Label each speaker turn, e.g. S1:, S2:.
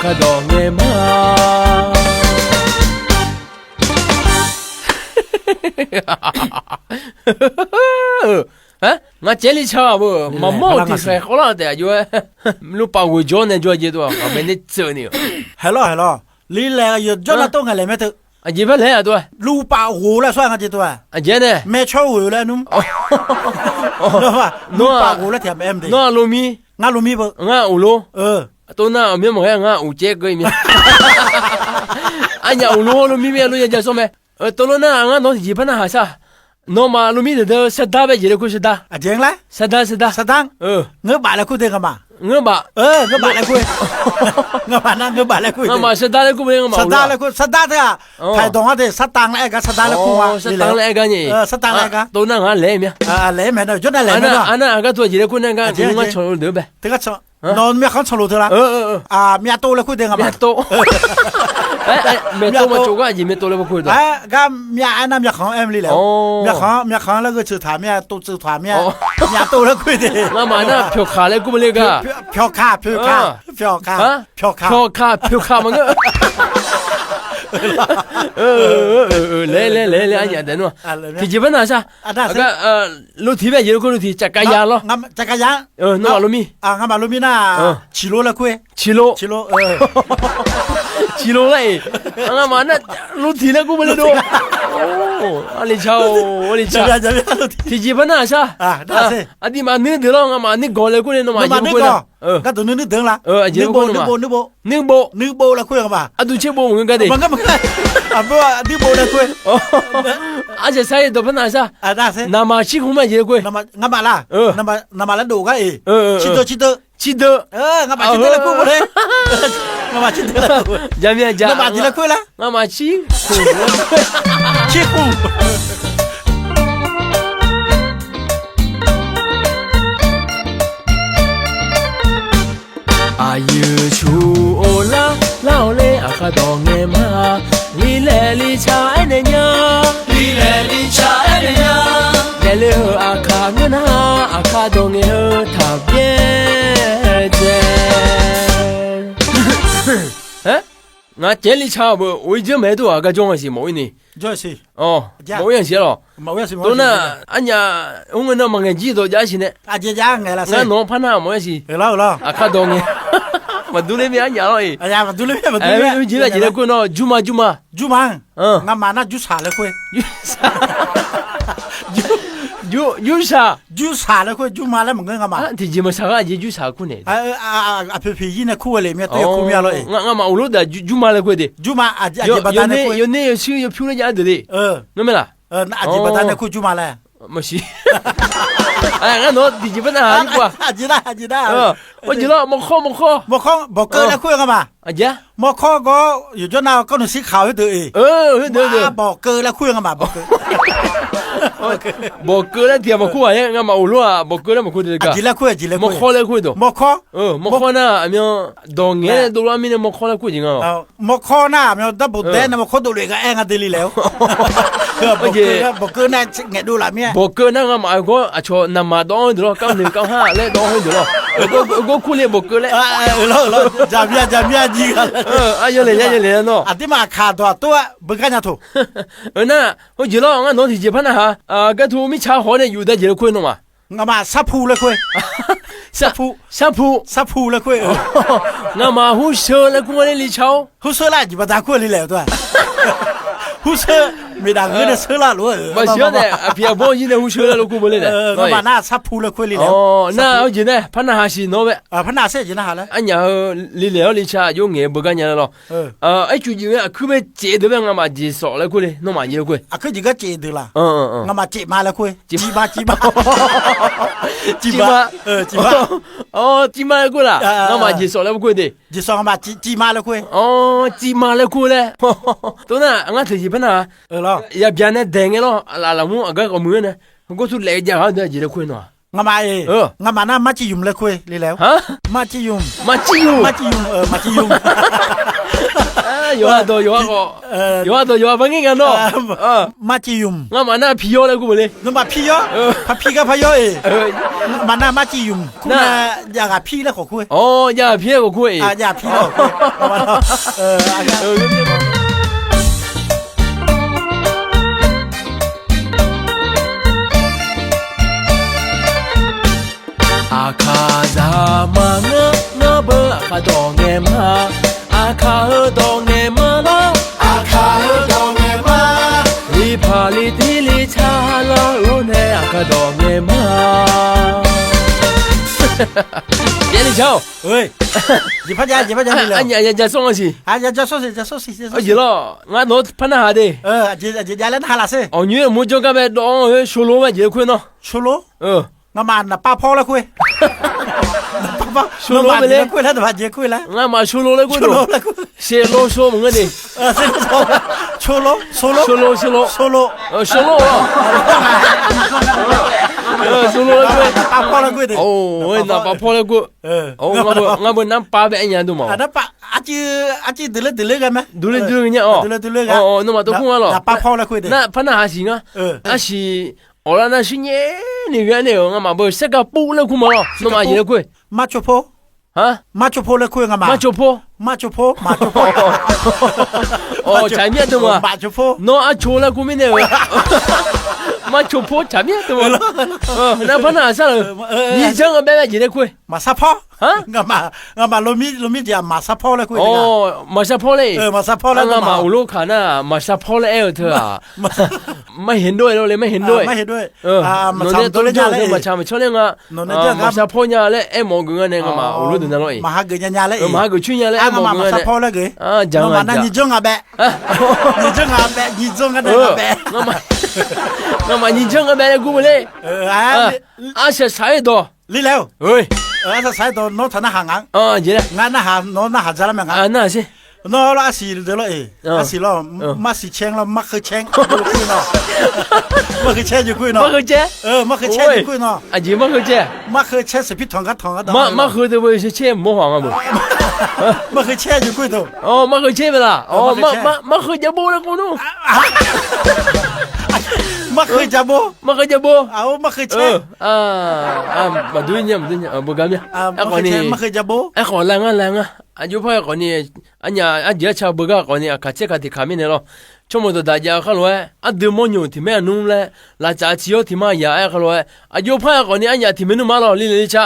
S1: ก็ดองเงมาฮะงั้นเจลิชาบ่มาหมอที่ใส่เขาละแต่อยู่ไม่รู้ป่าวกูจอนเนี่ยจอยตัวไม่ได้เจอเนี่ย
S2: ฮัลโหลลีแลอยู่จอนต้องอะไรไหมเถอะ
S1: อ่ะยี่ห้ออะไรอ่ะตัว
S2: ลูป่าหูแล้วส่วนกันจีตัว
S1: อ่ะเจเนี่ย
S2: แม่ชอบหูแล้วนุ่มรู้ป่ะลูป่าหูแล้วแถมเอ็มดิ
S1: น้าลูมี
S2: งาลูมีบ่
S1: งาอูโลตัวน่าเอาเมียมึงให้งาอูเจ๊ก็มีอันนี้อูโลลูมีเมียลูยังจะส่งไหมตัวน่างาน้องยี่ห้อน่ะฮะซะน้องมาลูมีเดี๋ยวสัตว์ไปเจริญคุยสัตว์
S2: อ่ะเจ๋งเลย
S1: สัตว์
S2: เงือบาแล้วคุยเด็กกันมา
S1: เงือบา
S2: เงือบาแล้วคุยเงือบานั่งเงือบาแล้วคุย
S1: งามาสัตว์แล้วคุยงามา
S2: สัตว์แล้วคุยสัตว์เนี่ยไทยตรงนั้นสัตว์ต่างแล้วกันสัตว์แล้วคุยว่า
S1: สัตว์ต่างแล้วกันนี่
S2: สัตว์ต่างแล้วกัน
S1: ตัวน่างาเล่เมีย
S2: เล่เมียเนาะจุดนั้นเล่เมียเนาะ
S1: อันนั้นก็ตัวเจริญคุยนั่นกันมึงมาชนเดือบไป
S2: ถึงก็นอนเมียเขาชนเธอละเมียโตแล้วคุยเด็กกันมา
S1: เมียโตเมียโตมาจูก็ยิ่งเมียโตแล้วมาคุยตัว
S2: ก็เมียอันนั้นเมียของเอ็มลี่แล้วเมียของแล้วก็ชื่อถามเมียโตชื่อถามเมียโตแล้วคุยเด็ก
S1: งามาน่ะเพียวขาเลยกูไม่เลิกอ่ะ
S2: เพียวขามันก็
S1: เล่อันนี้เดี๋ยวนู้ที่จีบน่ะใช่ก็ลูทีแบบเยอะก็ลูทีจักรยานหรอ
S2: จักรยาน
S1: น้องลูมี
S2: งั้นมาลูมีน่ะชิโร่ละคุย
S1: ชิโร่เลยงั้นมาน่ะลูทีแล้วกูไม่รู้ดูโอ้อันนี้เช่าที่จีบน่ะใช่อันนี้มาเนื้อเดี๋ยวงั้นมานี่ก่อนเลยกูเนี่ยน้องมาเยอะกูเนี่ย
S2: ก็ตัวนึกถึงละ
S1: เยอะกูเนี่ยนึกโบ
S2: ละคุยกันมา
S1: อันดูเชื่อโบมึงกันดิ
S2: มันเพราะว่านึกโบละคุย
S1: อาจจะใช่ตัวพันน่ะใช่
S2: ได้สิ
S1: น้ำมาชิคงไม่เยอะกู
S2: งั้นมาละน้ำมาแล้วดูก็ชิโตงั้นมาชิโตละคุยหมดเลยงั้นมาชิโตละคุย
S1: จำยัง
S2: งั้นมาชิละคุยละ
S1: งั้นมาชิคุอายุชูโอลาเล่าเล่อาคาดองเงมาลีเลลีชาไอเนียเดลอาคาเงินหาอาคาดองเงทับเย่เจงาเจลิชาบวิจไม่ตัวอาคาจงสิมวยนี่
S2: จงสิ
S1: มวยสิหรอตัวน่ะอันยาองค์นั้นมังเงินจีโตจ้าสิเนี่ย
S2: อาจจะยังไงล่ะสิ
S1: งั้นน้องพันห้ามวยสิ
S2: แล้ว
S1: อาคาดองเงมาดูเลยมีอันยาเลย
S2: มาดูเลย
S1: จีละกูเนาะจุมา
S2: งั้นมาน่ะจุสาเลยคุย
S1: ยู
S2: สาเลยคุยจุมาแล้วมึงงั้นมา
S1: ที่จีมาสักอายูสากูเนี่ย
S2: พี่ยี่น่ะคู่เลยเมียตัวคู่เมียเลย
S1: งั้นมาอุลุดาจุมาเลยคุยดิ
S2: จุมาอาจจะบัตรเนี่ยคุย
S1: อยู่เนี่ยชื่อพิวเลยยาเดี๋ยวนั่นไม่ล่ะ
S2: อาจจะบัตรเนี่ยคุยจุมาเลย
S1: ไม่ใช่งั้นเนาะที่จีบัตรหาดีกว่า
S2: อาจจะได้
S1: ว่าจีละมอข้อ
S2: บอกเกินแล้วคุยกันมา
S1: อาจจะ
S2: มอข้อก็อยู่จนน่าก็หนุ่มสีขาวให้ตัวเอง
S1: เดี๋ยว
S2: บอกเกินแล้วคุยกันมาบอกเกิน
S1: แล้วเทียมมาคุยอะไรงั้นมาอุลุอ่ะบอกเกินแล้วมาคุยดีกัน
S2: จีละคุย
S1: มอข้อแล้วคุยตัว
S2: มอ
S1: ข้อน่ะเมียดองเงี้ยตัวเรามีเนี่ยมอข้อแล้วคุยจริงอ่ะ
S2: มอข้อน่ะเมียดับเบิลเดนมอข้อตัวเล็กก็เองอ่ะเดลี่แล้วบอกเกินน่ะเงี้ยดูละเมีย
S1: บอกเกินนั่งมาก็อ่ะชอนำมาดองให้ดูหรอ9195เล่ดองให้ดูหรอก็คุยเลยบอกเกินแล้ว
S2: จำยาจีกัน
S1: เยอะเลยเนาะ
S2: ที่มาขาดตัวบึงกันจะถูก
S1: น่ะเขาจีละงั้นน้องที่จีพันนะฮะก็ถูกมิชาหัวเนี่ยอยู่ได้จีละคุยน้องมา
S2: งั้นมาซับพูเลยคุยซับพูเลยคุย
S1: งั้นมาหูเสือเลยคุยเลยลิชาว
S2: หูเสือละจีบตาคุยเลยแล้วตัวหูเสือไม่ดังเงินเสือละรู้
S1: ไม่เสือเนี่ยพี่อาบอกยินดีหูเสือละกูไม่เลยเนี่ย
S2: งั้นมาหน้าซับพูเลยคุยเลยแล้ว
S1: น่าเอาจีเนี่ยพันนาหาสิโนเว
S2: พันนาเสียจีน่าหาเลย
S1: อันยังลิเลวลิชาอยู่เงี้ยบุกันยังหรอไอ้จุดยังคือไม่เจ็ดเดือนงั้นมาจีสอเลยคุยเลยน้องมาเยอะคุย
S2: คือจีก็เจ็ดเดือนละงั้นมาเจ็ดมาเลยคุยจีมาจีมา
S1: กูล่ะงั้นมาจีสอเลยคุยดิ
S2: จีสอมาจีมาเลยคุย
S1: จีมาเลยคุยเลยตัวน่ะงั้นถือจีพันนาอย่าเบียนเนี่ยแดงเนาะละมูอ่ะก็มือเนี่ยก็สุดเลยจะหาเดี๋ยวจีเลยคุยเนาะ
S2: งั้นมางั้นมาหน้ามาจิยุมเลยคุยเลยแล้วมาจิยุม
S1: 有啊多有啊个有啊多有啊反正个喏
S2: 马吉用
S1: 我嘛那皮药了过来
S2: 那么皮药他皮个皮药嘛那马吉用那呀个皮了可贵
S1: 哦呀皮个贵
S2: 啊呀皮了
S1: 阿卡扎玛那不阿卡多年嘛，阿卡尔多年嘛啦，
S2: 阿卡尔多年嘛，
S1: 里帕里地里查拉罗内阿卡多年嘛。别你瞧，
S2: 喂，你拍家你了？
S1: 人家送我去，
S2: 人家说是，
S1: 哎呀咯，我拿潘那下的，
S2: 人来拿哪些？
S1: 哦，女木匠干呗，当修罗嘛，结婚喏，
S2: 修罗，我嘛那把炮了亏，
S1: 修罗没嘞，
S2: 亏了对吧？结亏了，
S1: 我嘛修罗了亏了，写罗说么个的，
S2: 修罗，修罗，
S1: 修罗了亏，
S2: 把炮了亏的，
S1: 哦，我那把炮了亏，哦，我不拿800年都嘛，
S2: 那把阿姐得了干嘛？
S1: 得了个呢哦，哦，那么都空了，
S2: 那把炮了亏的，
S1: 那潘那还行啊，那是。我那那是你原来我嘛不这个布了空嘛，那么也贵。
S2: 马丘坡
S1: 啊，
S2: 马丘坡了贵干嘛？
S1: 马丘坡。哦，前面的嘛。
S2: 马丘坡。
S1: 那啊，错了，过面的。马丘坡前面的嘛。那不那啥了？你这个买也得贵。
S2: 马沙坡啊？我嘛罗米讲马沙坡了贵。
S1: 哦，马沙坡嘞。
S2: 马沙坡了。
S1: 我嘛我看那马沙坡嘞，L 特啊。ไม่เห็นด้วยเลยไม่เห็นด้วยมันทำตัวเล็กเลยมาทำช่วยงามาซาพ่อเนี่ยเลยมองกันเนี่ยมาอุลุดูนั่นเลย
S2: มาหาเกยเนี่ยเลย
S1: มาหาเกยช่วยเนี่ยเลยมองกันเนี่ย
S2: มาซาพ่อเลย
S1: จัง
S2: มานั่นยี่จงอ่ะแบะยี่จงกันได้แบะ
S1: ยี่จงอ่ะแบะกูเลยเสียสายตัว
S2: ลีแล้ว
S1: เฮ้ย
S2: ถ้าสายตัวโน้ตธนาหาง
S1: เจ๋ง
S2: งานหาโน้ตหาจะละมั้ง
S1: น่าสิ
S2: โน้ตอาศิเดี๋ยวเลยอาศิแล้วมาสิเชงแล้วมาคือเชงอยู่คุยเนาะมาคือเชงอยู่คุยเนาะ
S1: มาคือเช
S2: มาคือเชงอยู่คุยเนาะ
S1: จีมาคือเช
S2: มาคือเชงสิพิทองกัน
S1: มาคือเดี๋ยวไปเชงไม่หวังอ่ะบุ
S2: มาคือเชงอยู่คุยตัว
S1: มาคือเชงไปละมาคือจะบูแล้วกูนู้
S2: มาคือจะบูมาคือเชง
S1: มาดูเนี่ยบุกามเนี่ย
S2: มาคือจะบู
S1: ขอแรงอ่ะอายุพ่อก่อนนี่อันนี้เดี๋ยวชาวบุกก่อนนี่ข้าเจ้าที่ขามีเนี่ยหรอชั่วโมงตัว大家เขาเลยเดือดมันอยู่ที่แม่นุ่มเลยหลังจากที่ที่มาอย่าเขาเลยอายุพ่อก่อนนี่อันนี้ที่แม่นุ่มมาแล้วลีเลชา